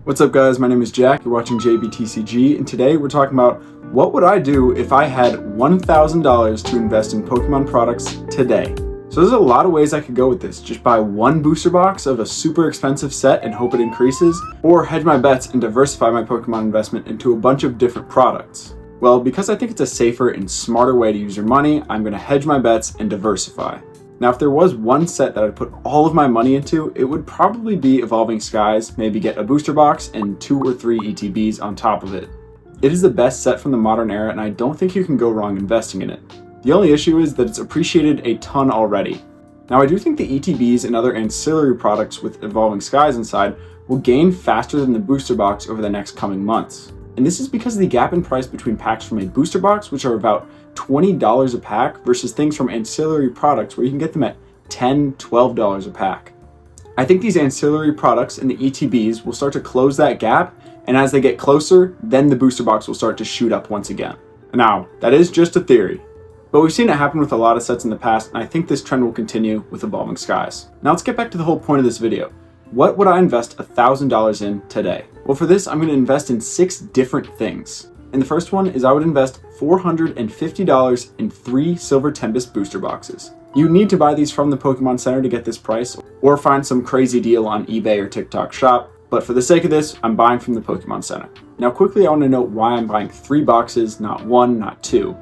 What's up guys, my name is Jack, you're watching JBTCG, and today we're talking about what would I do if I had $1,000 to invest in Pokemon products today. So there's a lot of ways I could go with this. Just buy one booster box of a super expensive set and hope it increases, or hedge my bets and diversify my Pokemon investment into a bunch of different products. Well, because I think it's a safer and smarter way to use your money, I'm going to hedge my bets and diversify. Now, if there was one set that I'd put all of my money into, it would probably be Evolving Skies, maybe get a booster box and 2 or 3 ETBs on top of it. It is the best set from the modern era, and I don't think you can go wrong investing in it. The only issue is that it's appreciated a ton already. Now, I do think the ETBs and other ancillary products with Evolving Skies inside will gain faster than the booster box over the next coming months. And this is because of the gap in price between packs from a booster box, which are about $20 a pack, versus things from ancillary products where you can get them at $10, $12 a pack. I think these ancillary products and the ETBs will start to close that gap, and as they get closer, then the booster box will start to shoot up once again. Now, that is just a theory, but we've seen it happen with a lot of sets in the past, and I think this trend will continue with Evolving Skies. Now let's get back to the whole point of this video. What would I invest $1,000 in today? Well, for this, I'm going to invest in 6 different things. And the first one is I would invest $450 in 3 Silver Tempest booster boxes. You need to buy these from the Pokemon Center to get this price, or find some crazy deal on eBay or TikTok Shop, but for the sake of this, I'm buying from the Pokemon Center. Now quickly, I want to note why I'm buying 3 boxes, not 1, not 2.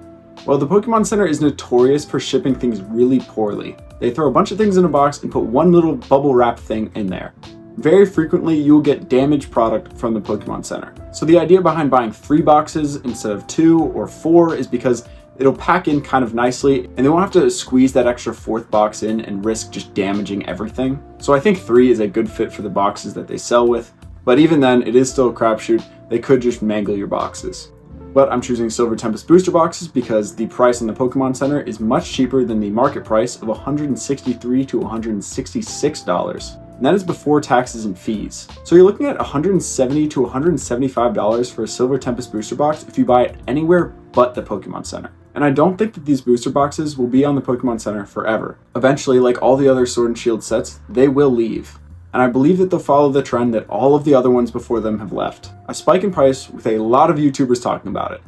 Well, the Pokemon Center is notorious for shipping things really poorly. They throw a bunch of things in a box and put one little bubble wrap thing in there. Very frequently, you will get damaged product from the Pokemon Center. So the idea behind buying 3 boxes instead of 2 or 4 is because it'll pack in kind of nicely, and they won't have to squeeze that extra 4th box in and risk just damaging everything. So I think 3 is a good fit for the boxes that they sell with, but even then, it is still a crapshoot. They could just mangle your boxes. But I'm choosing Silver Tempest booster boxes because the price in the Pokemon Center is much cheaper than the market price of $163 to $166. And that is before taxes and fees. So you're looking at $170 to $175 for a Silver Tempest booster box if you buy it anywhere but the Pokemon Center. And I don't think that these booster boxes will be on the Pokemon Center forever. Eventually, like all the other Sword and Shield sets, they will leave. And I believe that they'll follow the trend that all of the other ones before them have left. A spike in price with a lot of YouTubers talking about it.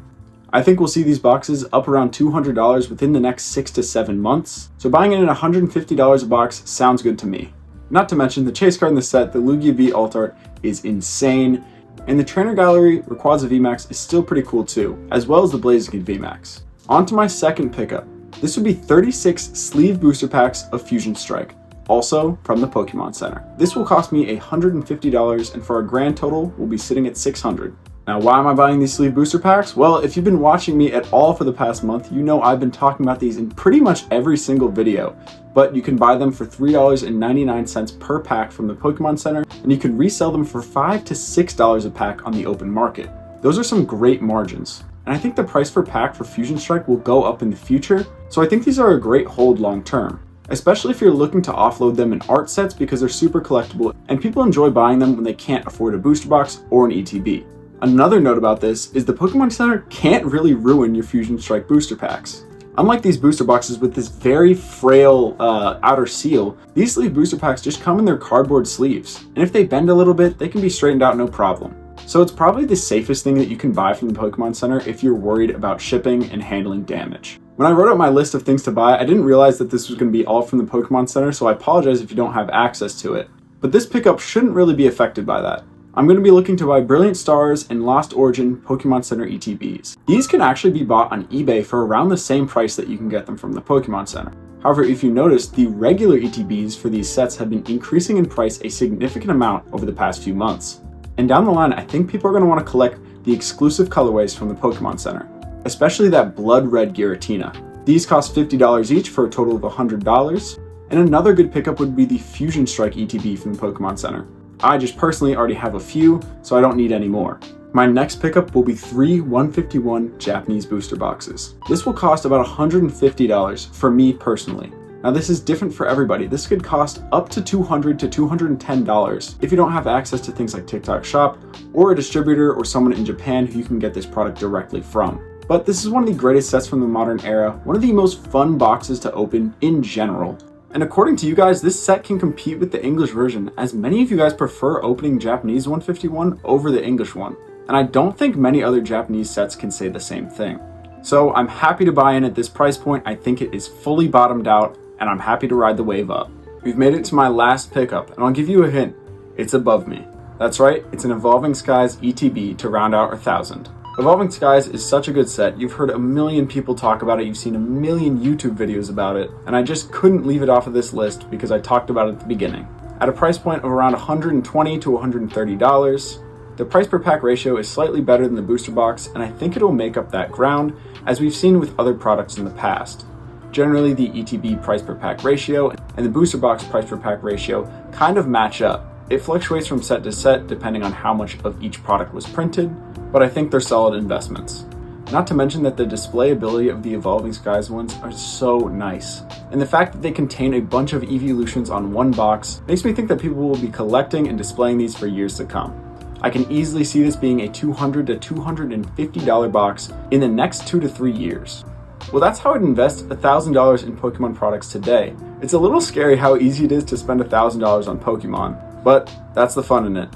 I think we'll see these boxes up around $200 within the next 6 to 7 months. So buying it at $150 a box sounds good to me. Not to mention the chase card in the set, the Lugia V alt art, is insane. And the Trainer Gallery Rayquaza VMAX is still pretty cool too, as well as the Blaziken VMAX. On to my second pickup. This would be 36 sleeve booster packs of Fusion Strike, also from the Pokemon Center. This will cost me $150, and for a grand total, we'll be sitting at $600. Now, why am I buying these sleeve booster packs? Well, if you've been watching me at all for the past month, you know I've been talking about these in pretty much every single video, but you can buy them for $3.99 per pack from the Pokemon Center, and you can resell them for $5 to $6 a pack on the open market. Those are some great margins. And I think the price per pack for Fusion Strike will go up in the future, so I think these are a great hold long term. Especially if you're looking to offload them in art sets because they're super collectible and people enjoy buying them when they can't afford a booster box or an ETB. Another note about this is the Pokemon Center can't really ruin your Fusion Strike booster packs. Unlike these booster boxes with this very frail outer seal, these sleeve booster packs just come in their cardboard sleeves, and if they bend a little bit, they can be straightened out no problem. So it's probably the safest thing that you can buy from the Pokemon Center if you're worried about shipping and handling damage. When I wrote out my list of things to buy, I didn't realize that this was going to be all from the Pokemon Center, so I apologize if you don't have access to it. But this pickup shouldn't really be affected by that. I'm going to be looking to buy Brilliant Stars and Lost Origin Pokemon Center ETBs. These can actually be bought on eBay for around the same price that you can get them from the Pokemon Center. However, if you notice, the regular ETBs for these sets have been increasing in price a significant amount over the past few months. And down the line, I think people are going to want to collect the exclusive colorways from the Pokemon Center, especially that Blood Red Giratina. These cost $50 each for a total of $100. And another good pickup would be the Fusion Strike ETB from the Pokemon Center. I just personally already have a few, so I don't need any more. My next pickup will be 3 151 Japanese booster boxes. This will cost about $150 for me personally. Now this is different for everybody. This could cost up to $200 to $210 if you don't have access to things like TikTok Shop or a distributor or someone in Japan who you can get this product directly from. But this is one of the greatest sets from the modern era, one of the most fun boxes to open in general. And according to you guys, this set can compete with the English version, as many of you guys prefer opening Japanese 151 over the English one. And I don't think many other Japanese sets can say the same thing. So I'm happy to buy in at this price point. I think it is fully bottomed out, and I'm happy to ride the wave up. We've made it to my last pickup, and I'll give you a hint. It's above me. That's right, it's an Evolving Skies ETB to round out our 1000. Evolving Skies is such a good set. You've heard a million people talk about it, you've seen a million YouTube videos about it, and I just couldn't leave it off of this list because I talked about it at the beginning. At a price point of around $120 to $130, the price per pack ratio is slightly better than the booster box, and I think it'll make up that ground, as we've seen with other products in the past. Generally, the ETB price per pack ratio and the booster box price per pack ratio kind of match up. It fluctuates from set to set depending on how much of each product was printed, but I think they're solid investments. Not to mention that the display ability of the Evolving Skies ones are so nice. And the fact that they contain a bunch of evolutions on one box makes me think that people will be collecting and displaying these for years to come. I can easily see this being a $200 to $250 box in the next 2 to 3 years. Well, that's how I'd invest $1,000 in Pokemon products today. It's a little scary how easy it is to spend $1,000 on Pokemon, but that's the fun in it.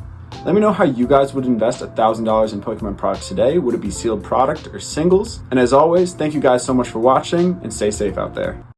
Let me know how you guys would invest $1,000 in Pokemon products today. Would it be sealed product or singles? And as always, thank you guys so much for watching, and stay safe out there.